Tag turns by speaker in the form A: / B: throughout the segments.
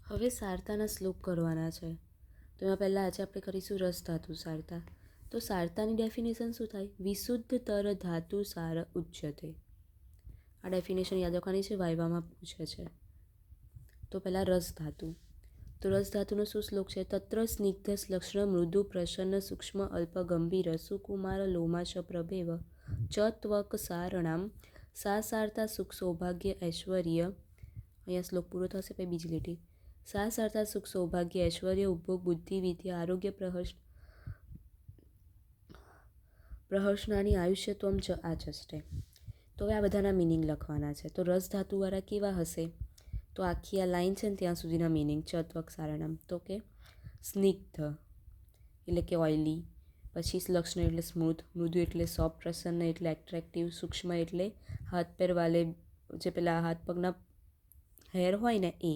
A: હવે સાર્તાના શ્લોક કરવાના છે. તો એમાં પહેલાં આજે આપણે કરીશું રસ ધાતુ સાર્તા. તો સાર્તાની ડેફિનેશન શું થાય? વિશુદ્ધતર ધાતુ સાર ઉચ્યતે. આ ડેફિનેશન યાદ રાખવાની છે, વાઇવામાં પૂછે છે. તો પહેલાં રસ ધાતુ. તો રસ ધાતુનો શું શ્લોક છે? તત્ર સ્નિગ્ધ લક્ષણ મૃદુ પ્રસન્ન સૂક્ષ્મ અલ્પ ગંભીર સુકુમાર લોમાશ પ્રભેવ ચ ત્વક સારણામ સા સાર્તા સુખ સૌભાગ્ય ઐશ્વર્ય. અહીંયા શ્લોક પૂરો થશે પછી બીજી લીટી. સા સાર્તા સુખ સૌભાગ્ય ઐશ્વર્ય ઉપભોગ બુદ્ધિ વિદ્યા આરોગ્ય પ્રહર્ષણાની આયુષ્યત્વમ ચ આચષ્ટે. તો હવે આ બધાના મિનિંગ લખવાના છે. તો રસ ધાતુવાળા કેવા હશે? તો આખી આ લાઈન છે ને ત્યાં સુધીના મિનિંગ ચત્વક સારણમ. તો કે સ્નિગ્ધ એટલે કે ઓઇલી, પછી લક્ષણ એટલે સ્મૂથ, મૃદુ એટલે સોફ્ટ, પ્રસન્ન એટલે એટ્રેક્ટિવ, સૂક્ષ્મ એટલે હાથ પેર વાલે જે પેલા હાથ પગના હેર હોય ને એ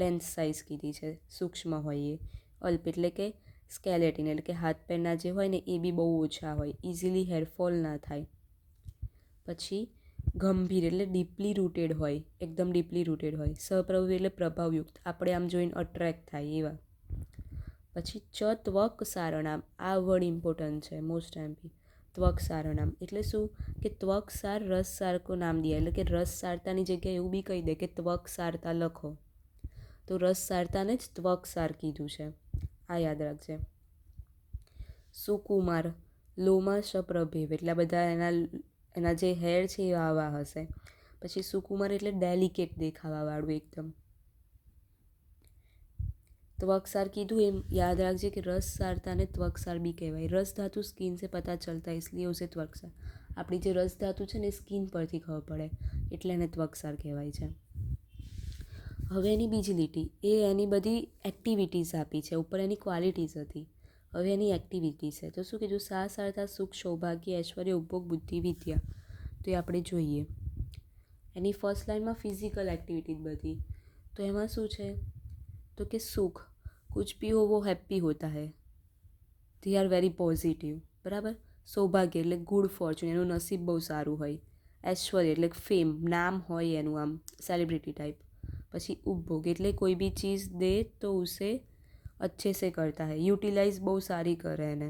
A: લેન્થ સાઇઝ કીધી છે, સૂક્ષ્મ હોય એ. અલ્પ એટલે કે સ્કેલેટિન એટલે કે હાથ પેરના જે હોય ને એ બી બહુ ઓછા હોય, ઇઝીલી હેરફોલ ના થાય. પછી ગંભીર એટલે ડીપલી રૂટેડ હોય, એકદમ ડીપલી રૂટેડ હોય. સપ્રભુ એટલે પ્રભાવયુક્ત, આપણે આમ જોઈને અટ્રેક્ટ થાય એવા. પછી ચ ત્વક સારણામ, આ વર્ડ ઇમ્પોર્ટન્ટ છે, મોસ્ટ એમ્પી. ત્વક સારણામ એટલે શું? કે ત્વક સાર રસ સાર કો નામ દિયા, એટલે કે રસ સારતાની જગ્યાએ એવું બી કહી દે કે ત્વક સારતા લખો. તો રસ સારતાને જ ત્વક સાર કીધું છે, આ યાદ રાખજે. સુકુમાર લોમાશ પ્રભેવ એટલે બધા એના જે હેર છે એ આવા હશે. પછી સુકુમાર એટલે ડેલિકેટ દેખાવાવાળું એકદમ. ત્વકસાર કીધું એમ યાદ રાખજે કે રસ સારતાને ત્વકસાર બી કહેવાય. રસ ધાતુ સ્કિન સે પતા ચલતા इसलिए उसे ત્વકસાર. આપણી જે રસ ધાતુ છે ને એ સ્કિન પરથી ખબર પડે એટલે એને ત્વકસાર કહેવાય છે. હવે એની બીજી લીટી, એ એની બધી એક્ટિવિટીઝ આપી છે, ઉપર એની ક્વોલિટીઝ હતી. હવે એની એક્ટિવિટીઝ છે. તો શું કીધું? સા સારતા સુખ સૌભાગ્ય ઐશ્વર્ય ઉપભોગ બુદ્ધિ વિદ્યા. તો એ આપણે જોઈએ. એની ફર્સ્ટ લાઇનમાં ફિઝિકલ એક્ટિવિટી બધી. તો એમાં શું છે? તો કે સુખ, कुछ भी हो वो हैप्पी होता है, दे आर वेरी પોઝિટિવ, બરાબર. સૌભાગ્ય એટલે ગુડ ફોર્ચ્યુન, એનું નસીબ બહુ સારું હોય. ઐશ્વર્ય એટલે ફેમ, નામ હોય એનું આમ સેલિબ્રિટી ટાઈપ. પછી ઉપભોગ એટલે કોઈ બી ચીઝ દે તો ઉસે अच्छे से करता है, યુટિલાઇઝ બહુ સારી કરે એને.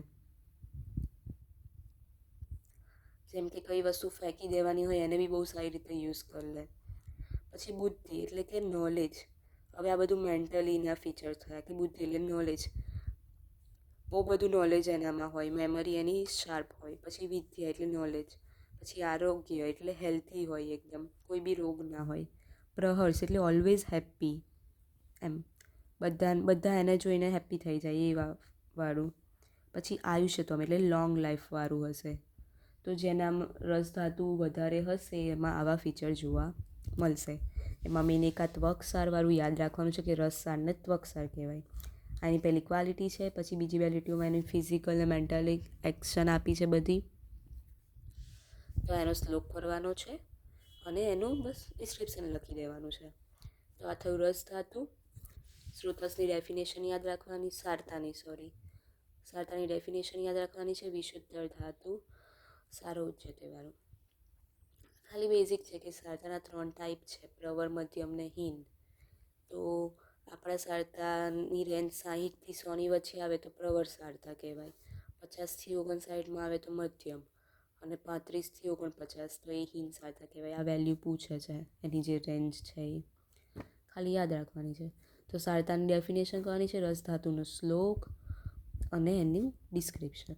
A: જેમ કે કઈ વસ્તુ ફેંકી દેવાની હોય એને બી બહુ સારી રીતે યુઝ કરી લે. પછી બુદ્ધિ એટલે કે નોલેજ. હવે આ બધું મેન્ટલીના ફીચર થયા કે બુદ્ધિ એટલે નોલેજ, બહુ બધું નોલેજ એનામાં હોય, મેમરી એની શાર્પ હોય. પછી વિદ્યા એટલે નોલેજ. પછી આરોગ્ય એટલે હેલ્થી હોય એકદમ, કોઈ બી રોગ ના હોય. પ્રહર્ષ એટલે ઓલવેઝ હેપ્પી, એમ બધા એને જોઈને હેપ્પી થઈ જાય એ વાળું. પછી આયુષ્યત્વમ એટલે લોંગ લાઈફવાળું હશે. તો જેના રસ ધાતુ વધારે હશે એમાં આવા ફીચર જોવા મળશે. એમાં મેન એક આ ત્વકસારવાળું યાદ રાખવાનું છે કે રસ સારને ત્વકસાર કહેવાય. આની પહેલી ક્વોલિટી છે. પછી બીજી બે લીટીઓમાં એની ફિઝિકલ અને મેન્ટલી એક્શન આપી છે બધી. તો એનો શ્લોક કરવાનો છે અને એનું બસ ડિસ્ક્રિપ્શન લખી દેવાનું છે. તો આ થયું રસ ધાતુ. સ્રોતસની ડેફિનેશન યાદ રાખવાની, સારતાની ડેફિનેશન યાદ રાખવાની છે. વિશુદ્ધ ધાતુ સારો ઉચ્ચતે વાળું. ખાલી બેઝિક છે કે સારતાના 3 ટાઈપ છે, પ્રવર, મધ્યમ ને હીન. તો આપણા સારતાની રેન્જ 60થી 100ની વચ્ચે આવે તો પ્રવર સારતા કહેવાય. 50થી 59માં આવે તો મધ્યમ, અને 35થી 49 તો એ હીન સારતા કહેવાય. આ વેલ્યુ પૂછે છે, એની જે રેન્જ છે એ ખાલી યાદ રાખવાની છે. તો સારતાની ડેફિનેશન કરવાની છે, રસ ધાતુનો શ્લોક અને એની ડિસ્ક્રિપ્શન.